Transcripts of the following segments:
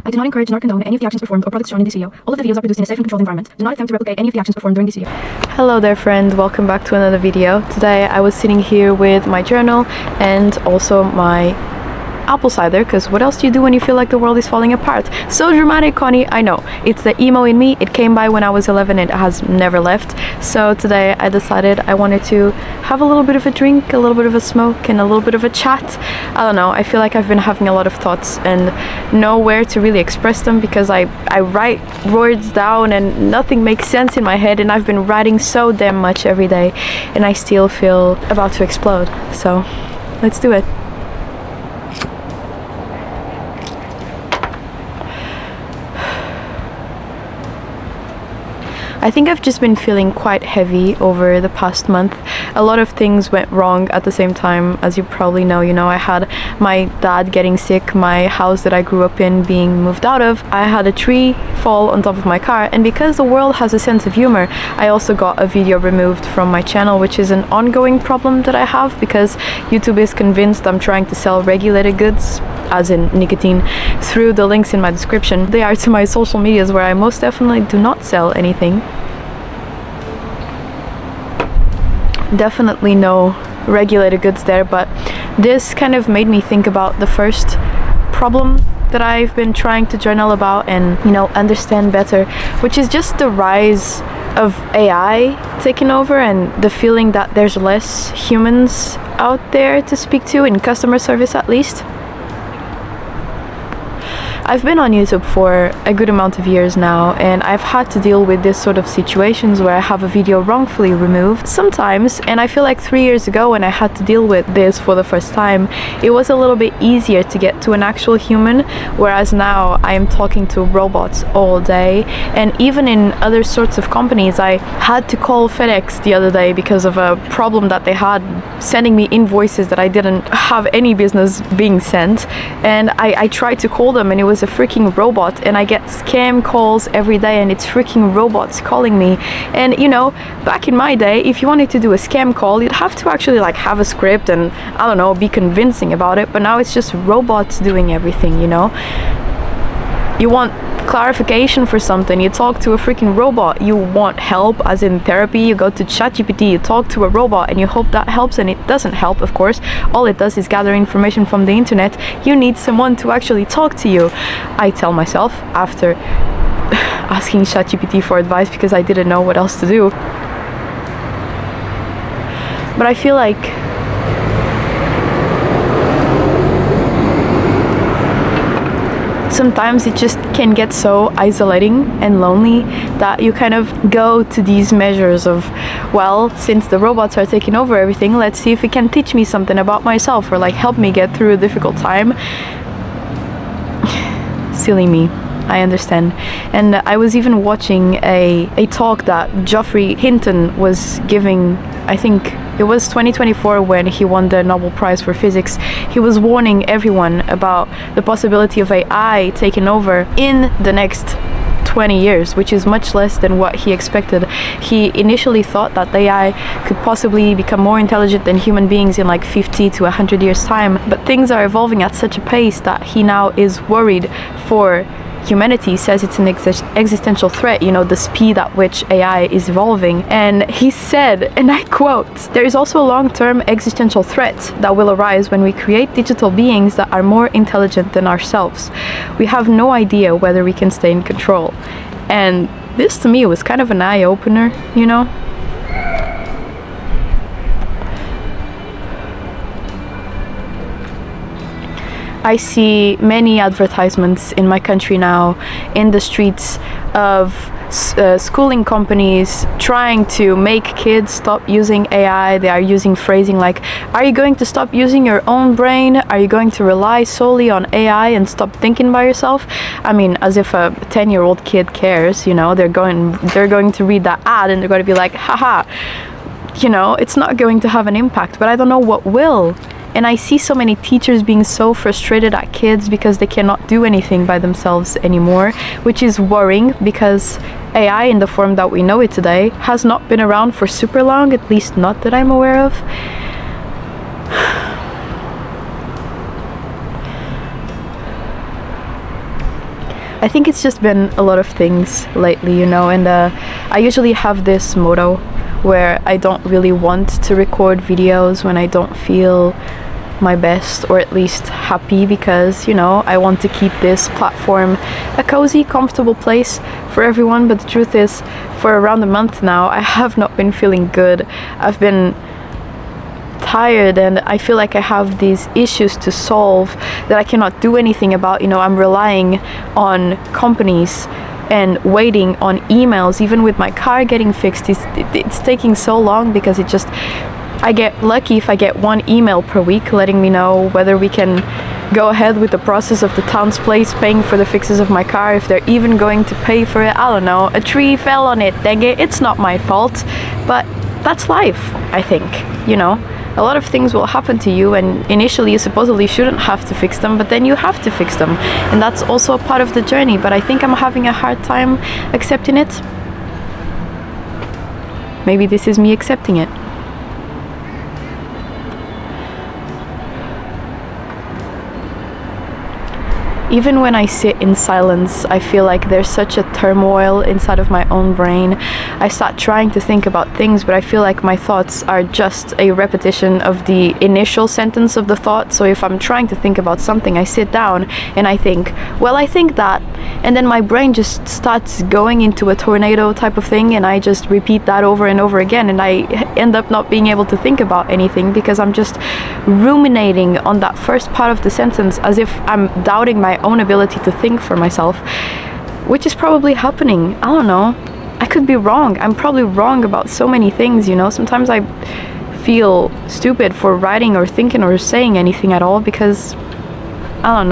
I do not encourage nor condone any of the actions performed or products shown in this video. All of the videos are produced in a safe and controlled environment. Do not attempt to replicate any of the actions performed during this video. Hello there friend, welcome back to another video. Today I was sitting here with my journal and also my apple cider, because what else do you do when you feel like the world is falling apart? So dramatic, Connie, I know. It's the emo in me. It came by when I was 11 and it has never left. So today I decided I wanted to have a little bit of a drink, a little bit of a smoke, and a little bit of a chat. I don't know, I feel like I've been having a lot of thoughts and nowhere to really express them, because I write words down and nothing makes sense in my head, and I've been writing so damn much every day and I still feel about to explode. So let's do it. I think I've just been feeling quite heavy over the past month. A lot of things went wrong at the same time, as you probably know. You know, I had my dad getting sick, my house that I grew up in being moved out of, I had a tree fall on top of my car, and because the world has a sense of humor, I also got a video removed from my channel, which is an ongoing problem that I have because YouTube is convinced I'm trying to sell regulated goods, as in nicotine, through the links in my description. They are to my social medias, where I most definitely do not sell anything. Definitely no regulated goods there, but this kind of made me think about the first problem that I've been trying to journal about and, you know, understand better, which is just the rise of AI taking over and the feeling that there's less humans out there to speak to, in customer service at least. I've been on YouTube for a good amount of years now, and I've had to deal with this sort of situations where I have a video wrongfully removed sometimes, and I feel like 3 years ago when I had to deal with this for the first time, it was a little bit easier to get to an actual human, whereas now I am talking to robots all day. And even in other sorts of companies, I had to call FedEx the other day because of a problem that they had sending me invoices that I didn't have any business being sent, and I tried to call them and it was a freaking robot, and I get scam calls every day and it's freaking robots calling me. And you know, back in my day, if you wanted to do a scam call, you'd have to actually like have a script and, I don't know, be convincing about it, but now it's just robots doing everything, you know. You want clarification for something, you talk to a freaking robot. You want help, as in therapy, you go to ChatGPT, you talk to a robot and you hope that helps, and it doesn't help, of course. All it does is gather information from the internet. You need someone to actually talk to you, I tell myself after asking ChatGPT for advice because I didn't know what else to do. But I feel like sometimes it just can get so isolating and lonely that you kind of go to these measures of, well, since the robots are taking over everything, let's see if it can teach me something about myself or like help me get through a difficult time. Silly me, I understand. And I was even watching a talk that Geoffrey Hinton was giving, I think it was 2024 when he won the Nobel Prize for Physics. He was warning everyone about the possibility of AI taking over in the next 20 years, which is much less than what he expected. He initially thought that AI could possibly become more intelligent than human beings in like 50 to 100 years time, but things are evolving at such a pace that he now is worried for humanity. Says it's an existential threat, you know, the speed at which AI is evolving. And he said, and I quote, "There is also a long-term existential threat that will arise when we create digital beings that are more intelligent than ourselves. We have no idea whether we can stay in control." And this to me was kind of an eye-opener, you know. I see many advertisements in my country now in the streets of schooling companies trying to make kids stop using AI. They are using phrasing like, "Are you going to stop using your own brain? Are you going to rely solely on AI and stop thinking by yourself?" I mean, as if a 10-year-old kid cares, you know. They're going to read that ad and they're going to be like, haha, you know, it's not going to have an impact, but I don't know what will. And I see so many teachers being so frustrated at kids because they cannot do anything by themselves anymore, which is worrying because AI in the form that we know it today has not been around for super long, at least not that I'm aware of. I think it's just been a lot of things lately, you know, and I usually have this motto where I don't really want to record videos when I don't feel my best, or at least happy, because, you know, I want to keep this platform a cozy, comfortable place for everyone. But the truth is, for around a month now, I have not been feeling good. I've been tired, and I feel like I have these issues to solve that I cannot do anything about. You know, I'm relying on companies and waiting on emails. Even with my car getting fixed, it's taking so long, because I get lucky if I get one email per week letting me know whether we can go ahead with the process of the town's place paying for the fixes of my car, if they're even going to pay for it. I don't know, a tree fell on it, dang it, it's not my fault. But that's life, I think, you know. A lot of things will happen to you, and initially you supposedly shouldn't have to fix them, but then you have to fix them, and that's also a part of the journey. But I think I'm having a hard time accepting it. Maybe this is me accepting it. Even when I sit in silence, I feel like there's such a turmoil inside of my own brain. I start trying to think about things, but I feel like my thoughts are just a repetition of the initial sentence of the thought. So if I'm trying to think about something, I sit down and I think, well, I think that, and then my brain just starts going into a tornado type of thing, and I just repeat that over and over again, and I end up not being able to think about anything because I'm just ruminating on that first part of the sentence, as if I'm doubting my own ability to think for myself, which is probably happening. I don't know, I could be wrong. I'm probably wrong about so many things, you know. Sometimes I feel stupid for writing or thinking or saying anything at all, because I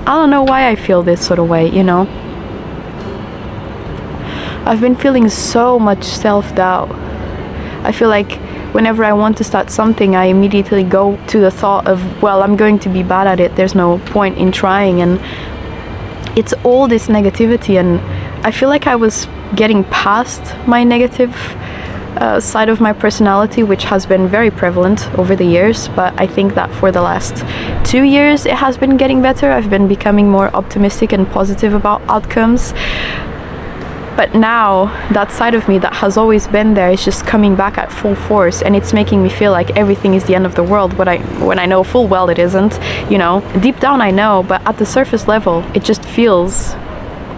don't know why I feel this sort of way, you know. I've been feeling so much self-doubt. I feel like whenever I want to start something, I immediately go to the thought of, well, I'm going to be bad at it, there's no point in trying, and it's all this negativity. And I feel like I was getting past my negative side of my personality, which has been very prevalent over the years, but I think that for the last 2 years it has been getting better. I've been becoming more optimistic and positive about outcomes. But now that side of me that has always been there is just coming back at full force, and it's making me feel like everything is the end of the world, when I know full well it isn't, you know. Deep down I know, but at the surface level it just feels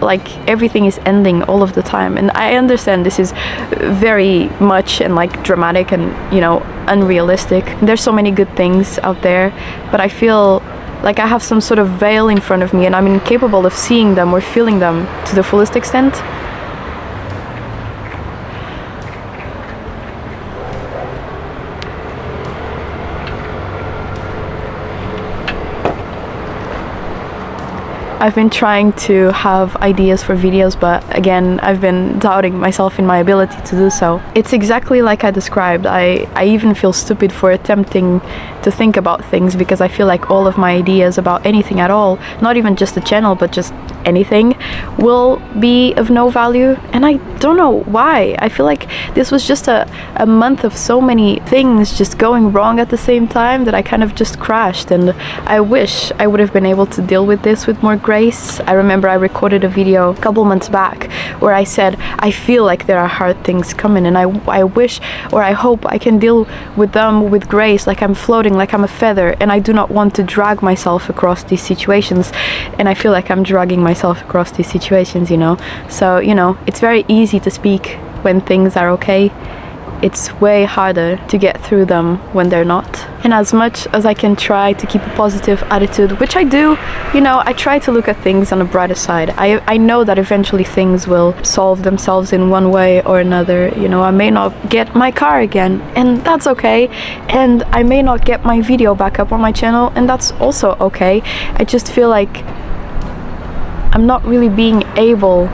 like everything is ending all of the time. And I understand this is very much and like dramatic and, you know, unrealistic. There's so many good things out there, but I feel like I have some sort of veil in front of me, and I'm incapable of seeing them or feeling them to the fullest extent. I've been trying to have ideas for videos, but again, I've been doubting myself in my ability to do so. It's exactly like I described. I even feel stupid for attempting to think about things, because I feel like all of my ideas about anything at all, not even just the channel, but just anything, will be of no value. And I don't know why. I feel like this was just a month of so many things just going wrong at the same time that I kind of just crashed, and I wish I would have been able to deal with this with more grace. I remember I recorded a video a couple months back where I said I feel like there are hard things coming, and I wish, or I hope I can deal with them with grace, like I'm floating, like I'm a feather, and I do not want to drag myself across these situations. And I feel like I'm dragging myself across these situations, you know. So, you know, it's very easy to speak when things are okay. It's way harder to get through them when they're not. And as much as I can try to keep a positive attitude, which I do, you know, I try to look at things on the brighter side. I know that eventually things will solve themselves in one way or another. You know, I may not get my car again, and that's okay. And I may not get my video back up on my channel, and that's also okay. I just feel like I'm not really being able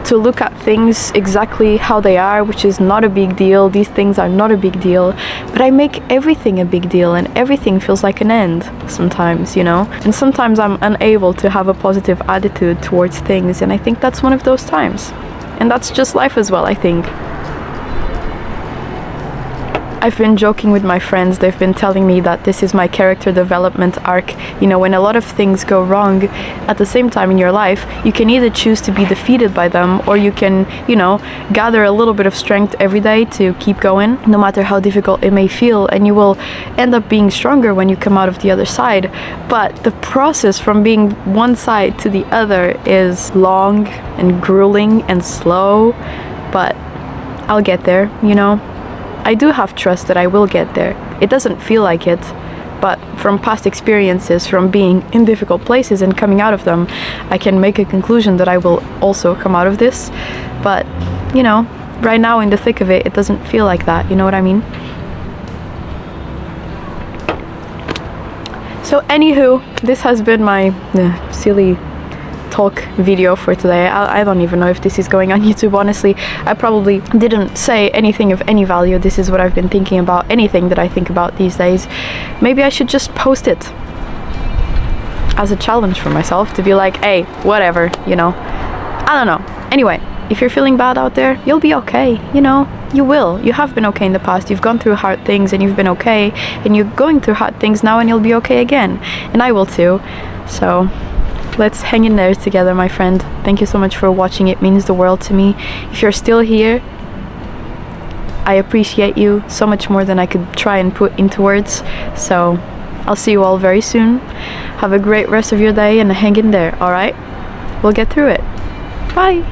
to look at things exactly how they are, which is not a big deal. These things are not a big deal, but I make everything a big deal, and everything feels like an end sometimes, you know. And sometimes I'm unable to have a positive attitude towards things, and I think that's one of those times. And that's just life as well, I think. I've been joking with my friends. They've been telling me that this is my character development arc. You know, when a lot of things go wrong at the same time in your life, you can either choose to be defeated by them, or you can, you know, gather a little bit of strength every day to keep going, no matter how difficult it may feel, and you will end up being stronger when you come out of the other side. But the process from being one side to the other is long and grueling and slow, but I'll get there, you know. I do have trust that I will get there. It doesn't feel like it, but from past experiences, from being in difficult places and coming out of them, I can make a conclusion that I will also come out of this. But, you know, right now in the thick of it, it doesn't feel like that, you know what I mean? So anywho, this has been my silly talk video for today. I don't even know if this is going on YouTube, honestly. I probably didn't say anything of any value. This is what I've been thinking about, anything that I think about these days. Maybe I should just post it as a challenge for myself, to be like, hey, whatever, you know. I don't know. Anyway, if you're feeling bad out there, you'll be okay, you know. You will. You have been okay in the past. You've gone through hard things and you've been okay, and you're going through hard things now and you'll be okay again. And I will too. So let's hang in there together, my friend. Thank you so much for watching. It means the world to me. If you're still here, I appreciate you so much more than I could try and put into words. So I'll see you all very soon. Have a great rest of your day and hang in there, alright? We'll get through it. Bye!